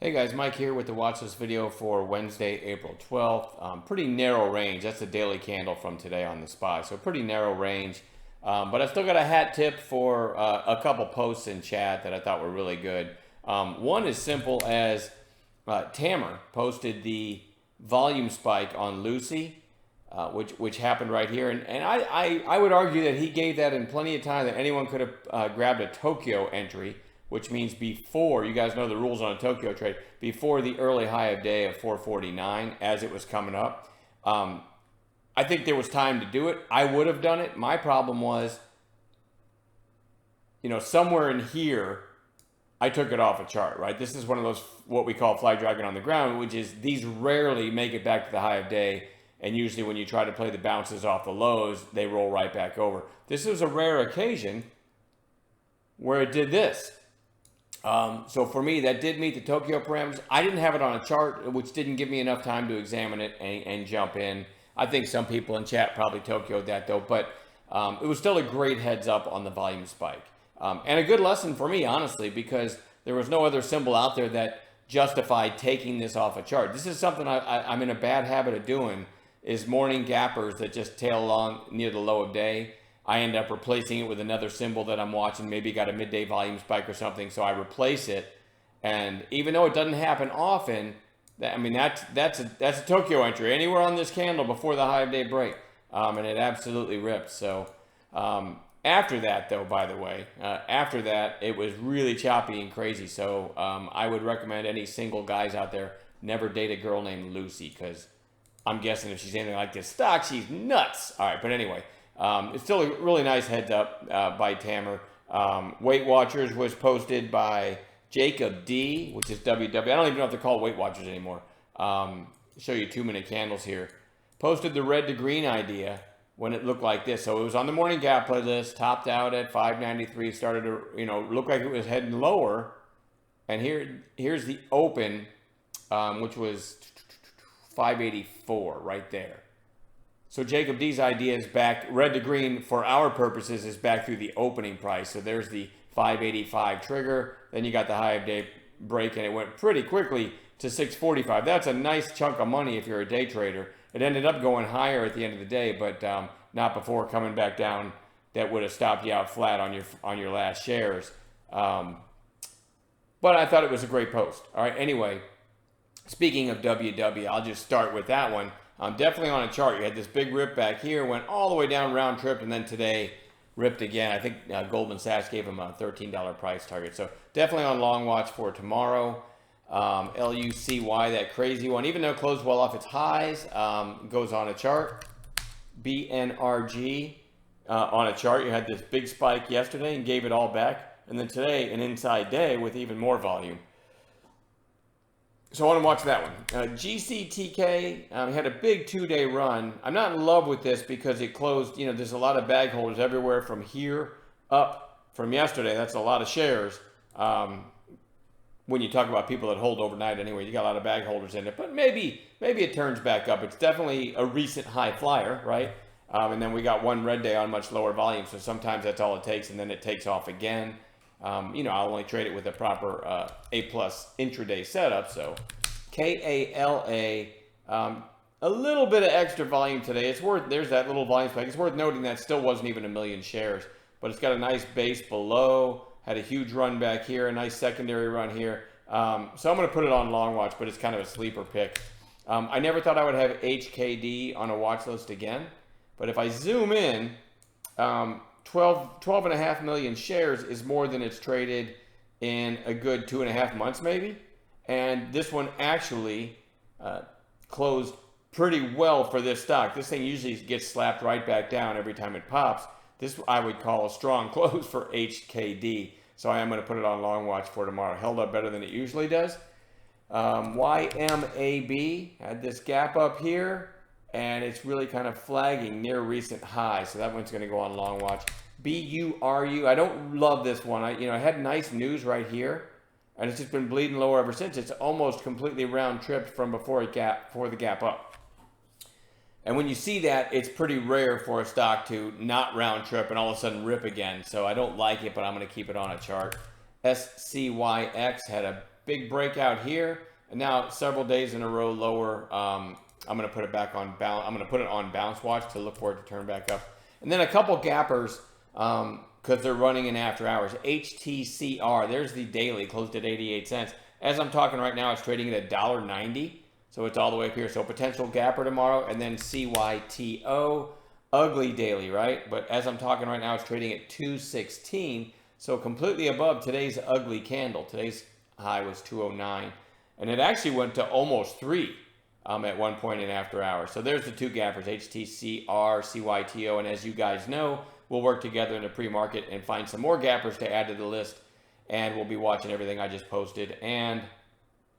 Hey guys, Mike here with the watch list video for Wednesday, April 12th. Pretty narrow range. That's the daily candle from today on the SPY. So pretty narrow range. But I still got a hat tip for a couple posts in chat that I thought were really good. One is simple as Tamer posted the volume spike on Lucy, which happened right here. And I would argue that he gave that in plenty of time that anyone could have grabbed a Tokyo entry, which means before, you guys know the rules on a Tokyo trade, before the early high of day of 449 as it was coming up. I think there was time to do it. I would have done it. My problem was, somewhere in here, I took it off a chart, right? This is one of those, what we call fly dragon on the ground, which is these rarely make it back to the high of day. And usually when you try to play the bounces off the lows, they roll right back over. This was a rare occasion where it did this. So for me, that did meet the Tokyo parameters. I didn't have it on a chart, which didn't give me enough time to examine it and jump in. I think some people in chat probably Tokyo'd that though, but it was still a great heads up on the volume spike. And a good lesson for me, honestly, because there was no other symbol out there that justified taking this off a chart. This is something I'm in a bad habit of doing, is morning gappers that just tail along near the low of day. I end up replacing it with another symbol that I'm watching, maybe got a midday volume spike or something, so I replace it. And even though it doesn't happen often, that's a Tokyo entry anywhere on this candle before the high of day break, and it absolutely ripped. So after that, though, by the way, after that, it was really choppy and crazy. So I would recommend any single guys out there never date a girl named Lucy, because I'm guessing if she's anything like this stock, she's nuts. All right, but anyway. It's still a really nice heads up by Tamer. Weight Watchers was posted by Jacob D, which is WW. I don't even know if they're called Weight Watchers anymore. Show you 2-minute candles here. Posted the red to green idea when it looked like this. So it was on the morning gap playlist, topped out at 593, started to look like it was heading lower. And here's the open, which was 584 right there. So Jacob D's idea is back, red to green for our purposes is back through the opening price. So there's the 585 trigger. Then you got the high of day break and it went pretty quickly to 645. That's a nice chunk of money if you're a day trader. It ended up going higher at the end of the day, but not before coming back down. That would have stopped you out flat on your last shares. But I thought it was a great post. All right, anyway, speaking of WW, I'll just start with that one. Definitely on a chart. You had this big rip back here, went all the way down, round tripped, and then today ripped again. I think Goldman Sachs gave him a $13 price target. So definitely on long watch for tomorrow. LUCY, that crazy one, even though it closed well off its highs, goes on a chart. BNRG on a chart. You had this big spike yesterday and gave it all back. And then today, an inside day with even more volume. So I want to watch that one. GCTK had a big 2-day run. I'm not in love with this because it closed, there's a lot of bag holders everywhere from here up from yesterday. That's a lot of shares. When you talk about people that hold overnight anyway, you got a lot of bag holders in it. But maybe it turns back up. It's definitely a recent high flyer, right? And then we got one red day on much lower volume. So sometimes that's all it takes, and then it takes off again. I'll only trade it with a proper A+ intraday setup. So KALA, a little bit of extra volume today. There's that little volume spike. It's worth noting that still wasn't even 1 million shares, but it's got a nice base below, had a huge run back here, a nice secondary run here. So I'm going to put it on long watch, but it's kind of a sleeper pick. I never thought I would have HKD on a watch list again, but if I zoom in, 12.5 million shares is more than it's traded in a good 2.5 months maybe. And this one actually closed pretty well for this stock. This thing usually gets slapped right back down every time it pops. This I would call a strong close for HKD. So I am going to put it on long watch for tomorrow. Held up better than it usually does. YMAB had this gap up here, and it's really kind of flagging near recent high. So that one's going to go on long watch. BURU, I don't love this one. I had nice news right here, and it's just been bleeding lower ever since. It's almost completely round tripped from before the gap up. And when you see that, it's pretty rare for a stock to not round trip and all of a sudden rip again. So I don't like it, but I'm going to keep it on a chart. SCYX had a big breakout here, and now several days in a row lower. I'm going to put it back on bounce. I'm going to put it on bounce watch to look for it to turn back up. And then a couple gappers because they're running in after hours. HTCR, there's the daily, closed at 88 cents. As I'm talking right now, it's trading at $1.90. So it's all the way up here. So potential gapper tomorrow. And then CYTO, ugly daily, right? But as I'm talking right now, it's trading at 216. So completely above today's ugly candle. Today's high was 209. And it actually went to almost 3 at one point in after hours. So there's the two gappers, HTCR, CYTO. And as you guys know, we'll work together in the pre-market and find some more gappers to add to the list. And we'll be watching everything I just posted. And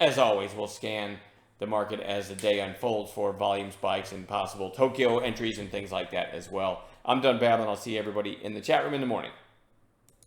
as always, we'll scan the market as the day unfolds for volume spikes and possible Tokyo entries and things like that as well. I'm done babbling. I'll see everybody in the chat room in the morning.